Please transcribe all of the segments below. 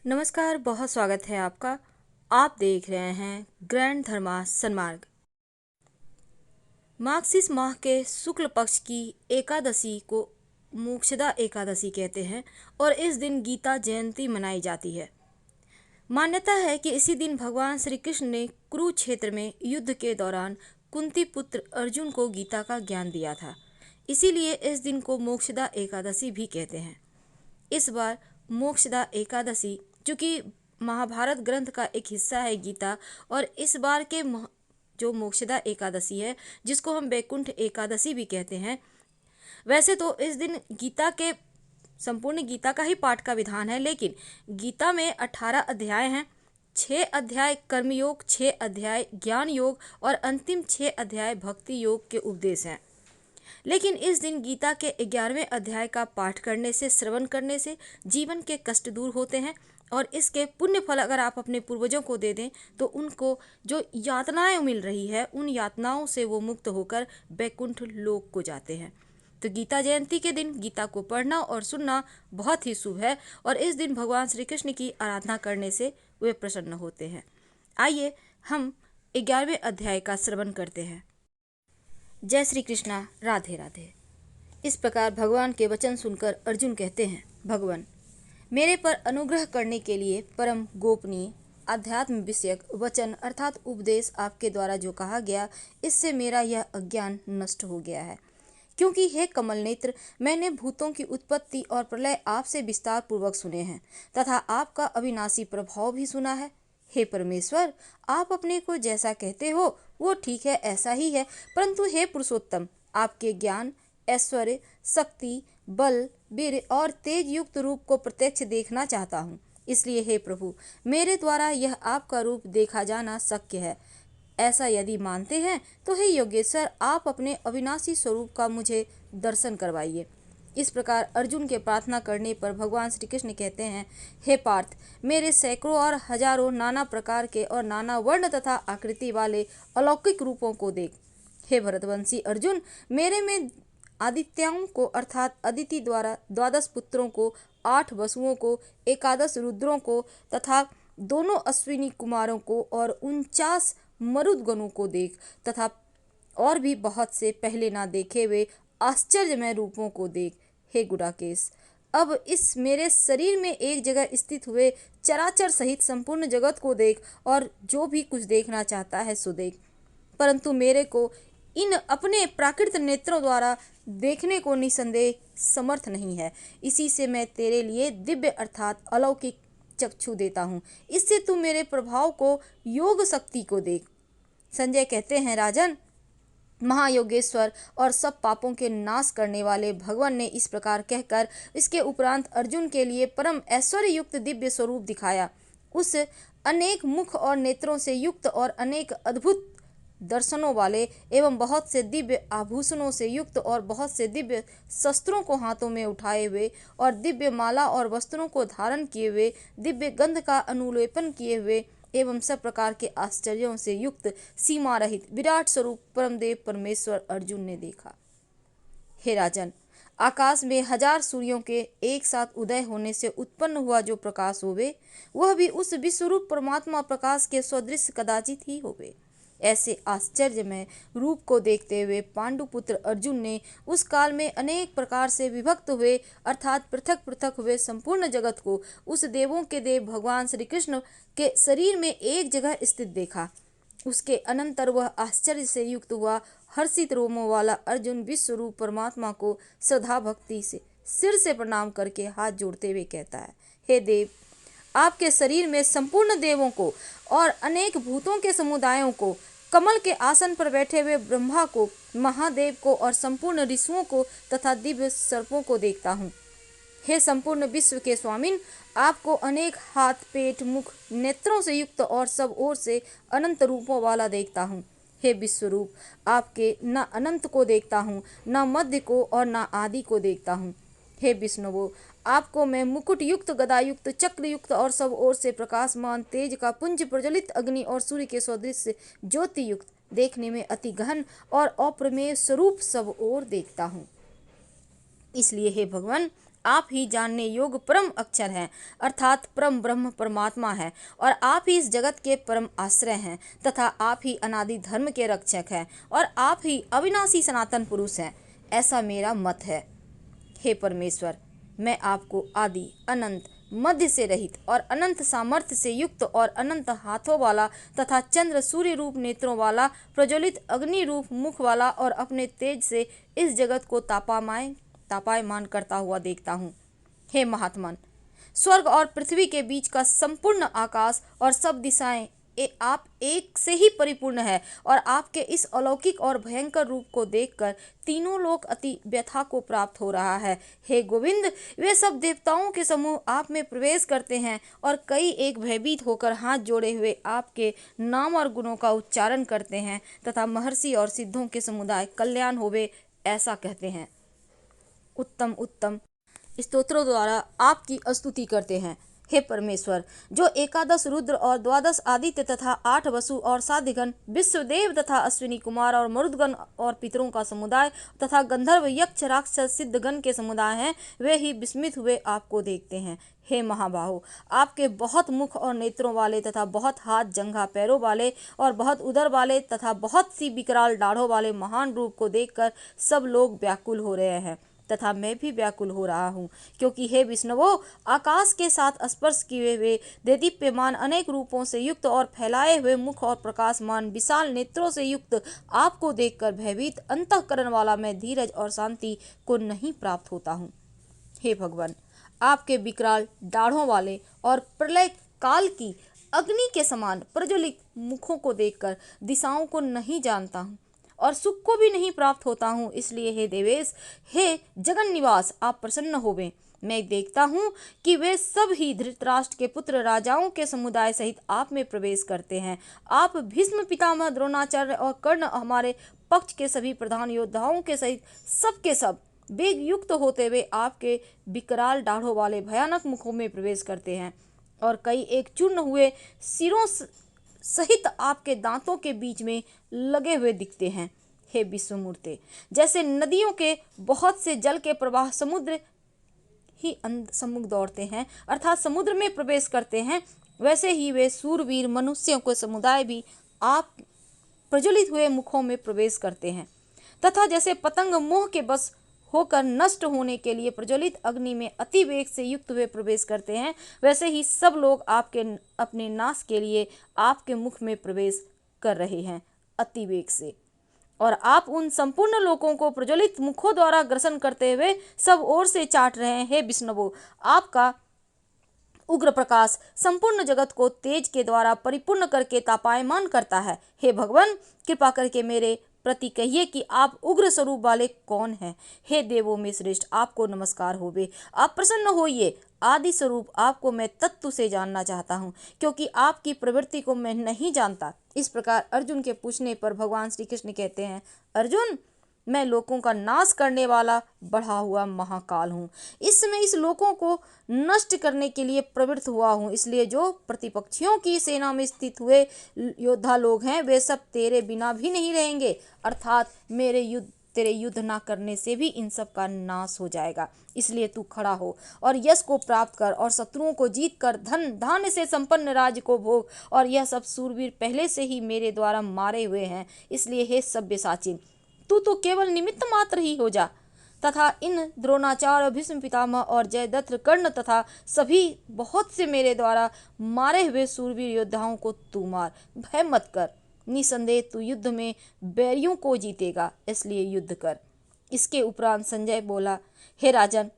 नमस्कार, बहुत स्वागत है आपका। आप देख रहे हैं ग्रैंड धर्मा सन्मार्ग। मार्गशीर्ष माह के शुक्ल पक्ष की एकादशी को मोक्षदा एकादशी कहते हैं और इस दिन गीता जयंती मनाई जाती है। मान्यता है कि इसी दिन भगवान श्री कृष्ण ने कुरुक्षेत्र में युद्ध के दौरान कुंती पुत्र अर्जुन को गीता का ज्ञान दिया था। इसीलिए इस दिन को मोक्षदा एकादशी भी कहते हैं। इस बार मोक्षदा एकादशी, चूँकि महाभारत ग्रंथ का एक हिस्सा है गीता, और इस बार के जो मोक्षदा एकादशी है, जिसको हम वैकुंठ एकादशी भी कहते हैं, वैसे तो इस दिन गीता के संपूर्ण गीता का ही पाठ का विधान है, लेकिन गीता में 18 अध्याय हैं। 6 अध्याय कर्मयोग, 6 अध्याय ज्ञान योग और अंतिम 6 अध्याय भक्ति योग के उपदेश हैं। लेकिन इस दिन गीता के 11वें अध्याय का पाठ करने से, श्रवण करने से जीवन के कष्ट दूर होते हैं और इसके पुण्य फल अगर आप अपने पूर्वजों को दे दें तो उनको जो यातनाएं मिल रही है, उन यातनाओं से वो मुक्त होकर वैकुंठ लोक को जाते हैं। तो गीता जयंती के दिन गीता को पढ़ना और सुनना बहुत ही शुभ है और इस दिन भगवान श्री कृष्ण की आराधना करने से वे प्रसन्न होते हैं। आइए हम 11वें अध्याय का श्रवण करते हैं। जय श्री कृष्णा, राधे राधे। इस प्रकार भगवान के वचन सुनकर अर्जुन कहते हैं, भगवान, मेरे पर अनुग्रह करने के लिए परम गोपनीय अध्यात्म विषयक वचन अर्थात उपदेश आपके द्वारा जो कहा गया, इससे मेरा यह अज्ञान नष्ट हो गया है। क्योंकि हे कमल नेत्र, मैंने भूतों की उत्पत्ति और प्रलय आपसे विस्तार पूर्वक सुने हैं तथा आपका अविनाशी प्रभाव भी सुना है। हे परमेश्वर, आप अपने को जैसा कहते हो वो ठीक है, ऐसा ही है, परंतु हे पुरुषोत्तम, आपके ज्ञान, ऐश्वर्य, शक्ति, बल, वीर और तेज युक्त रूप को प्रत्यक्ष देखना चाहता हूँ। इसलिए हे प्रभु, मेरे द्वारा यह आपका रूप देखा जाना शक्य है। ऐसा यदि मानते हैं तो हे योगेश्वर, आप अपने अविनाशी स्वरूप का मुझे दर्शन करवाइए। इस प्रकार अर्जुन के प्रार्थना करने पर भगवान श्री कृष्ण कहते हैं, हे पार्थ, मेरे सैकड़ों और हजारों नाना प्रकार के और नाना वर्ण तथा आकृति वाले अलौकिक रूपों को देख। हे भरतवंशी अर्जुन, मेरे में आदित्यों को अर्थात अदिति द्वारा 12 पुत्रों को, 8 वसुओं को, 11 रुद्रों को तथा दोनों अश्विनी कुमारों को और 49 मरुदगणों को देख तथा और भी बहुत से पहले ना देखे हुए आश्चर्यमय रूपों को देख। हे गुडाकेश, अब इस मेरे शरीर में एक जगह स्थित हुए चराचर सहित संपूर्ण जगत को देख और जो भी कुछ देखना चाहता है सो देख, परंतु मेरे को इन अपने प्राकृत नेत्रों द्वारा देखने को निसंदेह समर्थ नहीं है। इसी से मैं तेरे लिए दिव्य अर्थात अलौकिक चक्षु देता हूँ। इससे तू मेरे प्रभाव को, योग शक्ति को देख। संजय कहते हैं, राजन, महायोगेश्वर और सब पापों के नाश करने वाले भगवान ने इस प्रकार कहकर इसके उपरांत अर्जुन के लिए परम ऐश्वर्य युक्त दिव्य स्वरूप दिखाया। उस अनेक मुख और नेत्रों से युक्त और अनेक अद्भुत दर्शनों वाले एवं बहुत से दिव्य आभूषणों से युक्त और बहुत से दिव्य शस्त्रों को हाथों में उठाए हुए और दिव्य माला और वस्त्रों को धारण किए हुए, दिव्य गंध का अनुलेपन किए हुए एवं सब प्रकार के आश्चर्यों से युक्त सीमा रहित विराट स्वरूप परमदेव परमेश्वर अर्जुन ने देखा। हे राजन, आकाश में 1000 सूर्यों के एक साथ उदय होने से उत्पन्न हुआ जो प्रकाश होवे, वह भी उस विश्वरूप परमात्मा प्रकाश के सदृश कदाचित ही होवे। ऐसे आश्चर्यमय रूप को देखते हुए पांडुपुत्र अर्जुन ने उस काल में अनेक प्रकार से विभक्त हुए अर्थात पृथक पृथक हुए संपूर्ण जगत को उस देवों के देव भगवान श्री कृष्ण के शरीर में एक जगह स्थित देखा। उसके अनंतर वह आश्चर्य से युक्त हुआ हर्षित रोमों वाला अर्जुन विश्वरूप परमात्मा को श्रद्धा भक्ति से सिर से प्रणाम करके हाथ जोड़ते हुए कहता है, हे देव, आपके शरीर में संपूर्ण देवों को और अनेक भूतों के समुदायों को, कमल के आसन पर बैठे हुए ब्रह्मा को, महादेव को और संपूर्ण ऋषियों को तथा दिव्य सर्पों को देखता हूँ। हे संपूर्ण विश्व के स्वामिन, आपको अनेक हाथ, पेट, मुख, नेत्रों से युक्त और सब ओर से अनंत रूपों वाला देखता हूँ। हे विश्वरूप, आपके न अनंत को देखता हूँ, न मध्य को और न आदि को देखता हूँ। हे विष्णुवो, आपको मैं मुकुट युक्त, गदा युक्त, चक्र युक्त और सब ओर से प्रकाशमान तेज का पुंज प्रज्वलित अग्नि और सूर्य के सदृश ज्योति युक्त, देखने में अति गहन और अप्रमेय स्वरूप सब ओर देखता हूँ। इसलिए हे भगवान, आप ही जानने योग्य परम अक्षर हैं, अर्थात परम ब्रह्म परमात्मा है, और आप ही इस जगत के परम आश्रय हैं तथा आप ही अनादि धर्म के रक्षक हैं और आप ही अविनाशी सनातन पुरुष हैं। ऐसा मेरा मत है। हे परमेश्वर, मैं आपको आदि अनंत मध्य से रहित और अनंत सामर्थ्य से युक्त और अनंत हाथों वाला तथा चंद्र सूर्य रूप नेत्रों वाला, प्रज्वलित अग्नि रूप मुख वाला और अपने तेज से इस जगत को तापायमान करता हुआ देखता हूँ। हे महात्मन, स्वर्ग और पृथ्वी के बीच का संपूर्ण आकाश और सब दिशाएं आप एक से ही परिपूर्ण है और आपके इस अलौकिक और भयंकर रूप को देखकर तीनों लोक अति व्यथा को प्राप्त हो रहा है। हे गोविंद, वे सब देवताओं के समूह आप में प्रवेश करते हैं और कई एक भयभीत होकर हाथ जोड़े हुए आपके नाम और गुणों का उच्चारण करते हैं तथा महर्षि और सिद्धों के समुदाय कल्याण होवे ऐसा कहते हैं। उत्तम उत्तम स्तोत्रों द्वारा आपकी स्तुति करते हैं। हे परमेश्वर, जो एकादश रुद्र और द्वादश आदित्य तथा 8 वसु और साध्यगण, विश्वदेव तथा अश्विनी कुमार और मरुदगण और पितरों का समुदाय तथा गंधर्व यक्ष राक्षस सिद्धगण के समुदाय हैं, वे ही विस्मित हुए आपको देखते हैं। हे महाबाहो, आपके बहुत मुख और नेत्रों वाले तथा बहुत हाथ जंघा पैरों वाले और बहुत उदर वाले तथा बहुत सी विकराल दाढ़ों वाले महान रूप को देखकर सब लोग व्याकुल हो रहे हैं तथा मैं भी व्याकुल हो रहा हूँ, क्योंकि हे विष्णुवो, आकाश के साथ स्पर्श किए हुए देदीप्यमान अनेक रूपों से युक्त और फैलाए हुए मुख और प्रकाशमान विशाल नेत्रों से युक्त आपको देखकर भयभीत अंतःकरण वाला मैं धीरज और शांति को नहीं प्राप्त होता हूँ। हे भगवान, आपके विकराल दाढ़ों वाले और प्रलय काल की अग्नि के समान प्रज्वलित मुखों को देखकर दिशाओं को नहीं जानता हूँ और सुख को भी नहीं प्राप्त होता हूँ। इसलिए हे देवेश, हे जगन निवास, आप प्रसन्न होवें। मैं देखता हूँ कि वे सब ही धृतराष्ट्र के पुत्र राजाओं के समुदाय सहित आप में प्रवेश करते हैं। आप भीष्म, पितामह, द्रोणाचार्य और कर्ण हमारे पक्ष के सभी प्रधान योद्धाओं के सहित सबके सब वेग युक्त होते हुए आपके विकराल दाढ़ों वाले भयानक मुखों में प्रवेश करते हैं और कई एक चूर्ण हुए सिरों सहित आपके दांतों के बीच में लगे हुए दिखते हैं। हे विश्वमूर्ते, जैसे नदियों के बहुत से जल के प्रवाह समुद्र ही सम्मुख दौड़ते हैं अर्थात समुद्र में प्रवेश करते हैं, वैसे ही वे सूरवीर मनुष्यों के समुदाय भी आप प्रज्वलित हुए मुखों में प्रवेश करते हैं तथा जैसे पतंग मोह के बस होकर नष्ट होने के लिए प्रज्वलित अग्नि में अति वेग से युक्त हुए प्रवेश करते हैं, वैसे ही सब लोग आपके अपने नाश के लिए आपके मुख में प्रवेश कर रहे हैं अति वेग से, और आप उन संपूर्ण लोगों को प्रज्वलित मुखों द्वारा ग्रसन करते हुए सब ओर से चाट रहे हैं। हे विष्णुवो, आपका उग्र प्रकाश संपूर्ण जगत को तेज के द्वारा परिपूर्ण करके तापायमान करता है। हे भगवान, कृपा करके मेरे प्रति कहिए कि आप उग्र स्वरूप वाले कौन हैं। हे देवों में श्रेष्ठ, आपको नमस्कार होवे, आप प्रसन्न होइए। आदि स्वरूप आपको मैं तत्व से जानना चाहता हूँ, क्योंकि आपकी प्रवृत्ति को मैं नहीं जानता। इस प्रकार अर्जुन के पूछने पर भगवान श्री कृष्ण कहते हैं, अर्जुन, मैं लोकों का नाश करने वाला बढ़ा हुआ महाकाल हूँ। इस समय इस लोकों को नष्ट करने के लिए प्रवृत्त हुआ हूँ। इसलिए जो प्रतिपक्षियों की सेना में स्थित हुए योद्धा लोग हैं, वे सब तेरे बिना भी नहीं रहेंगे, अर्थात तेरे युद्ध ना करने से भी इन सब का नाश हो जाएगा। इसलिए तू खड़ा हो और यश को प्राप्त कर और शत्रुओं को जीत कर धन धान्य से संपन्न राज्य को भोग। और यह सब सूरवीर पहले से ही मेरे द्वारा मारे हुए हैं। इसलिए हे सव्यसाची, तू तो केवल निमित्त मात्र ही हो जा तथा इन द्रोणाचार्य, भीष्म पितामह और जयद्रथ, कर्ण तथा सभी बहुत से मेरे द्वारा मारे हुए सूरवीर योद्धाओं को तू मार। भय मत कर, निसंदेह तू युद्ध में बैरियों को जीतेगा, इसलिए युद्ध कर। इसके उपरांत संजय बोला, हे राजन,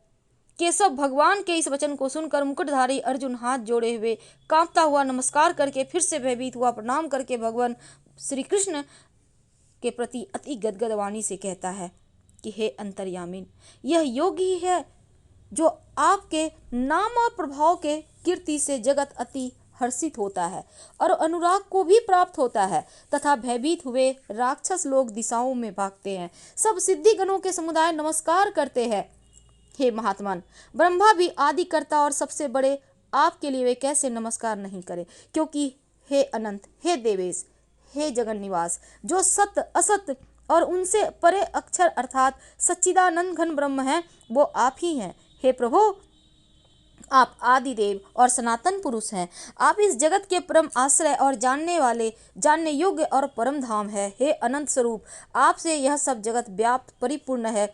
केशव भगवान के इस वचन को सुनकर मुकुटधारी अर्जुन हाथ जोड़े हुए कांपता हुआ नमस्कार करके फिर से भयभीत हुआ प्रणाम करके भगवान श्री कृष्ण के प्रति अति गदगद वाणी से कहता है कि हे अंतर्यामिन, यह योग ही है जो आपके नाम और प्रभाव के कीर्ति से जगत अति हर्षित होता है और अनुराग को भी प्राप्त होता है तथा भयभीत हुए राक्षस लोग दिशाओं में भागते हैं। सब सिद्धि गणों के समुदाय नमस्कार करते हैं। हे महात्मन, ब्रह्मा भी आदि कर्ता और सबसे बड़े आपके लिए वे कैसे नमस्कार नहीं करें, क्योंकि हे अनंत, हे देवेश, हे जगन निवास, जो सत्य असत्य और उनसे परे अक्षर अर्थात सच्चिदानंद घन ब्रह्म है, वो आप ही हैं। हे प्रभु, आप आदिदेव और सनातन पुरुष हैं। आप इस जगत के परम आश्रय और जानने योग्य और परम धाम है। हे अनंत स्वरूप, आपसे यह सब जगत व्याप्त परिपूर्ण है।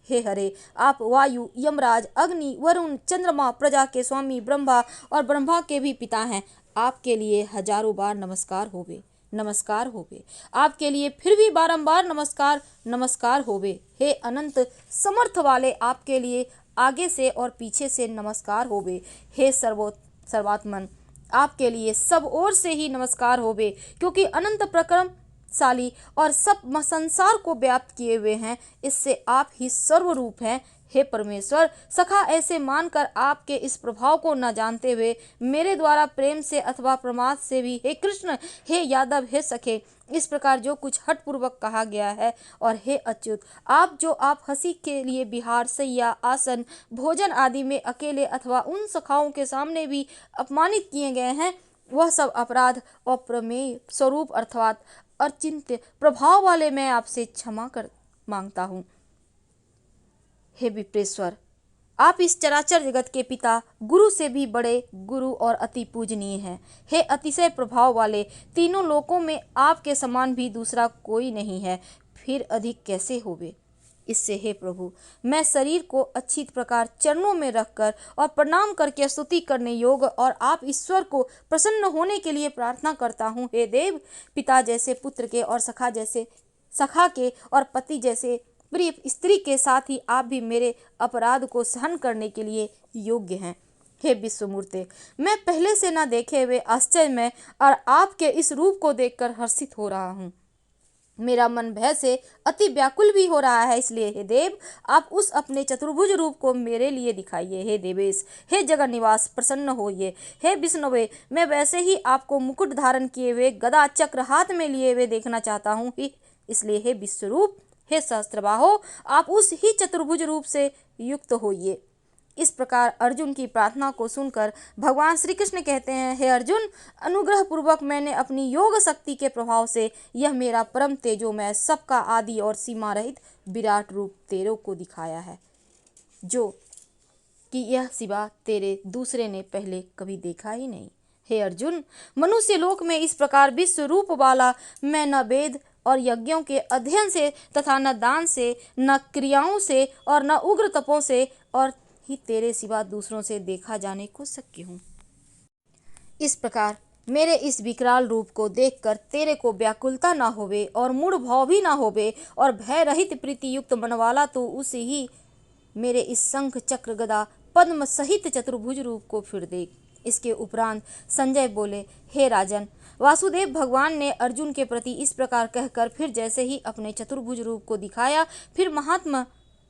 हे हरे, आप वायु, यमराज, अग्नि, वरुण, चंद्रमा, प्रजा के स्वामी, ब्रह्मा और ब्रह्मा के भी पिता हैं। आपके लिए हजारों बार नमस्कार होवे, नमस्कार होवे। आपके लिए फिर भी बारंबार नमस्कार, नमस्कार होवे। हे अनंत समर्थ वाले, आपके लिए आगे से और पीछे से नमस्कार होवे। हे सर्वात्मन, आपके लिए सब ओर से ही नमस्कार होवे, क्योंकि अनंत प्रक्रमशाली और सब संसार को व्याप्त किए हुए हैं, इससे आप ही सर्वरूप हैं। हे परमेश्वर, सखा ऐसे मानकर आपके इस प्रभाव को न जानते हुए मेरे द्वारा प्रेम से अथवा प्रमाद से भी हे कृष्ण, हे यादव, हे सखे, इस प्रकार जो कुछ हठपूर्वक कहा गया है, और हे अच्युत, आप हंसी के लिए विहार, शैया, आसन, भोजन आदि में अकेले अथवा उन सखाओं के सामने भी अपमानित किए गए हैं, वह सब अपराध अप्रमेय स्वरूप अर्थात अचिंत्य प्रभाव वाले मैं आपसे क्षमा कर मांगता हूँ। हे विप्रेश्वर, आप इस चराचर जगत के पिता, गुरु से भी बड़े गुरु और अति पूजनीय हैं। हे अतिशय प्रभाव वाले, तीनों लोकों में आपके समान भी दूसरा कोई नहीं है, फिर अधिक कैसे होवे। इससे हे प्रभु, मैं शरीर को अच्छी प्रकार चरणों में रखकर और प्रणाम करके स्तुति करने योग्य और आप ईश्वर को प्रसन्न होने के लिए प्रार्थना करता हूँ। हे देव, पिता जैसे पुत्र के और सखा के और पति जैसे प्रिय स्त्री के साथ ही आप भी मेरे अपराध को सहन करने के लिए योग्य हैं। हे विश्वमूर्ते, मैं पहले से न देखे हुए आश्चर्य में और आपके इस रूप को देखकर हर्षित हो रहा हूँ। मेरा मन भय से अति व्याकुल भी हो रहा है, इसलिए हे देव, आप उस अपने चतुर्भुज रूप को मेरे लिए दिखाइए। हे देवेश, हे जगन निवास, प्रसन्न होइए। हे विष्णुवे, मैं वैसे ही आपको मुकुट धारण किए हुए, गदा चक्र हाथ में लिए हुए देखना चाहता हूँ। इसलिए हे विश्वरूप, हे सहस्त्रबाहो, आप उस ही चतुर्भुज रूप से युक्त होइए। इस प्रकार अर्जुन की प्रार्थना को सुनकर भगवान श्री कृष्ण कहते हैं, हे अर्जुन, अनुग्रह पूर्वक मैंने अपनी योग शक्ति के प्रभाव से यह मेरा परम तेजोमय, सबका आदि और सीमा रहित विराट रूप तेरे को दिखाया है, जो कि यह सिवा तेरे दूसरे ने पहले कभी देखा ही नहीं। हे अर्जुन, मनुष्य लोक में इस प्रकार विश्व रूप वाला मैं न वेद और यज्ञों के अध्ययन से तथा न दान से, न क्रियाओं से और न उग्र तपों से और ही तेरे सिवा दूसरों से देखा जाने को शक्य हूँ। इस प्रकार मेरे इस विकराल रूप को देखकर तेरे को व्याकुलता ना होवे और मूढ़ भाव भी ना होवे और भय रहित प्रीति युक्त मन वाला तो उसे ही मेरे इस शंख चक्र गदा पद्म सहित चतुर्भुज रूप को फिर देख। इसके उपरांत संजय बोले, हे राजन, वासुदेव भगवान ने अर्जुन के प्रति इस प्रकार कहकर फिर जैसे ही अपने चतुर्भुज रूप को दिखाया, फिर महात्मा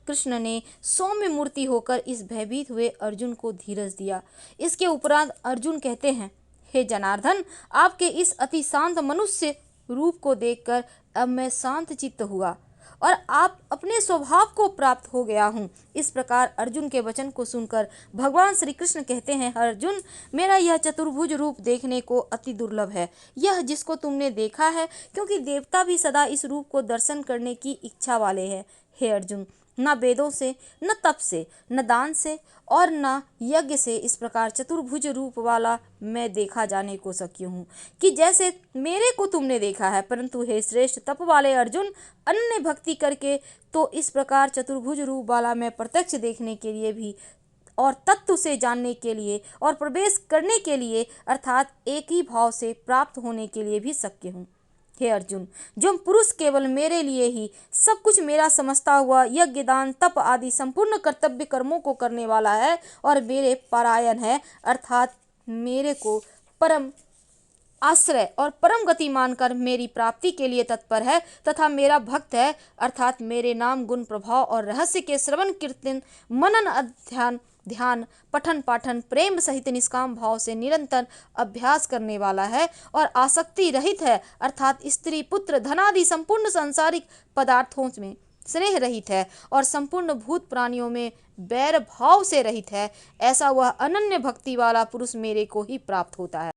कृष्ण ने सौम्य मूर्ति होकर इस भयभीत हुए अर्जुन को धीरज दिया। इसके उपरांत अर्जुन कहते हैं, हे जनार्दन, आपके इस अति शांत मनुष्य रूप को देखकर अब मैं शांत चित्त हुआ और आप अपने स्वभाव को प्राप्त हो गया हूँ। इस प्रकार अर्जुन के वचन को सुनकर भगवान श्री कृष्ण कहते हैं, अर्जुन, मेरा यह चतुर्भुज रूप देखने को अति दुर्लभ है, यह जिसको तुमने देखा है, क्योंकि देवता भी सदा इस रूप को दर्शन करने की इच्छा वाले हैं। हे अर्जुन, न वेदों से, न तप से, न दान से और न यज्ञ से इस प्रकार चतुर्भुज रूप वाला मैं देखा जाने को शक्य हूँ कि जैसे मेरे को तुमने देखा है। परंतु हे श्रेष्ठ तप वाले अर्जुन, अनन्य भक्ति करके तो इस प्रकार चतुर्भुज रूप वाला मैं प्रत्यक्ष देखने के लिए भी और तत्व से जानने के लिए और प्रवेश करने के लिए अर्थात एक ही भाव से प्राप्त होने के लिए भी शक्य हूँ। हे अर्जुन, जो पुरुष केवल मेरे लिए ही सब कुछ मेरा समझता हुआ यज्ञ, दान, तप आदि संपूर्ण कर्तव्य कर्मों को करने वाला है और मेरे परायण है, अर्थात मेरे को परम आश्रय और परम गति मानकर मेरी प्राप्ति के लिए तत्पर है तथा मेरा भक्त है, अर्थात मेरे नाम, गुण, प्रभाव और रहस्य के श्रवण, कीर्तन, मनन, अध्ययन, ध्यान, पठन पाठन प्रेम सहित निष्काम भाव से निरंतर अभ्यास करने वाला है और आसक्ति रहित है, अर्थात स्त्री, पुत्र, धनादि संपूर्ण सांसारिक पदार्थों में स्नेह रहित है और संपूर्ण भूत प्राणियों में बैर भाव से रहित है। ऐसा वह अनन्य भक्ति वाला पुरुष मेरे को ही प्राप्त होता है।